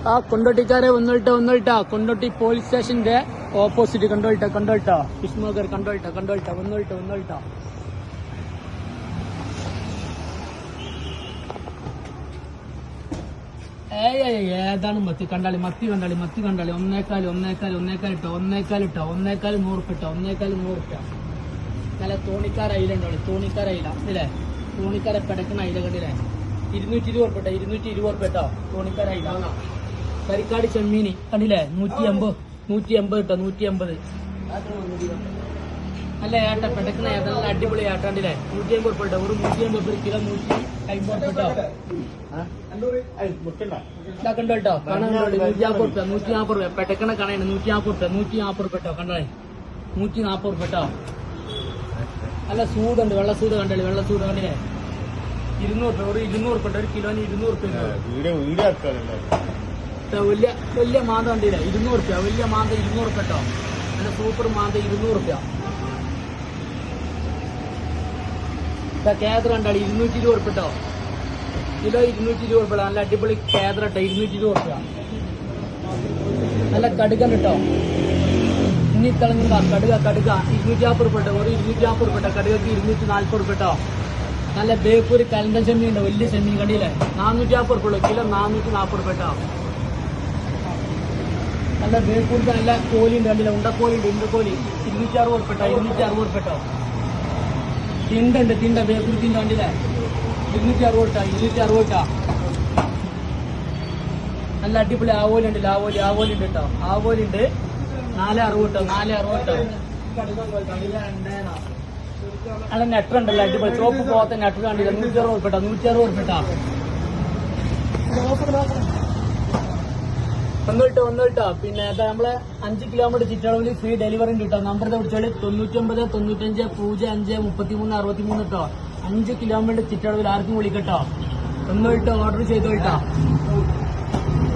ആ കൊണ്ടോട്ടിക്കാരെ ഒന്നോട്ടാ കൊണ്ടോട്ടി പോലീസ് സ്റ്റേഷന്റെ ഓപ്പോസിറ്റ് കണ്ടോൾട്ടാ ഫിഷ്മോഗർ കണ്ടോൾട്ടാ ഒന്നോട്ടാ ഏതാണ് മത്തി കണ്ടാളി ഒന്നേക്കാൽ ഇട്ടോ 100 നല്ല തോണിക്കാര അയില അല്ലേ തോണിക്കാര പെടക്കണ അയില കണ്ടില്ലേ 220 ഉറുപ്പിട്ടോ തോണിക്കാര അയില കരിക്കാട് ചെമ്മീന് കണ്ടില്ലേ 150 കേട്ടോ 150 നല്ല ഏട്ട പെടക്കണ നല്ല അടിപൊളി ഏട്ടാണ്ടില്ലേ 150 ഉറുപ്പിട്ടോ ഒരു 150 കിലോ 150 കണ്ടോട്ടോ കാണാൻ 150 രൂപ പെടക്കണ കണയാണ് 150 ഉറുപ്പിട്ടോ കണ്ടേ 140 ഉറുപ്പിട്ടോ നല്ല സൂടുണ്ട് വെള്ളസൂട് കണ്ടല്ലേ വെള്ളസൂട് കണ്ടില്ലേ 200 ഒരു 200 ഉറുപ്പിട്ടോ ഒരു കിലോന് 200 ഉറുപ്പിക വലിയ മാന്ത കണ്ടില്ലേ 200 ഉറുപ്പ്യ വലിയ മാന്ത 200 ഉറുപ്പിട്ടോ നല്ല സൂപ്പർ മാന്ത 200 ഉറുപ്പ്യ കേദ്ര കണ്ടാളി 220 ഉറുപ്പിട്ടോ കിലോ 220 ഉറുപ്പിട്ടോ നല്ല അടിപൊളി കേദ്ര ഇട്ടോ 220 ഉറുപ്പ്യ നല്ല കടുകൻ കിട്ടോ ഇനി തിളങ്ങുക കടുക 250 ഉറുപ്പിട്ടോ ഒരു 250 ഉറുപ്പിട്ടോ കടുകക്ക് 240 ഉറുപ്പിട്ടോ നല്ല ബേപ്പൂര് കലന്തൻ ചെമ്മീൻ ഉണ്ടോ വലിയ ചെമ്മീൻ കണ്ടില്ലേ 450 ഉറുപ്പിട്ടോ കിലോ 440 ഉറുപ്പിട്ടോ നല്ല ബേപ്പൂർക്ക് നല്ല കോലി ഉണ്ട് കണ്ടില്ല ഉണ്ടക്കോലി 260 ഉറുപ്പിട്ടോ തിണ്ട ബേപ്പൂർ തിണ്ട കണ്ടില്ലേ 260 നല്ല അടിപൊളി ആവോലുണ്ട് കേട്ടോ ആവോലുണ്ട് 460 നല്ല നെട്ടുണ്ടല്ലോ അടിപൊളി ചോപ്പ് പോകത്തെ നെട്ട് കണ്ടില്ല 160 ഉറുപ്പിട്ടോ ഒന്നോട്ടോ പിന്നെ നമ്മളെ 5 കിലോമീറ്റർ ചുറ്റളവിൽ ഫ്രീ ഡെലിവറി ഉണ്ട് കേട്ടോ നമ്പർ വിളിച്ചോളി 99 95 05 33 63 കേട്ടോ 5 കിലോമീറ്റർ ചുറ്റളവിൽ ആർക്കും വിളിക്കട്ടോ ഒന്നോട്ടോ ഓർഡർ ചെയ്തോട്ടോ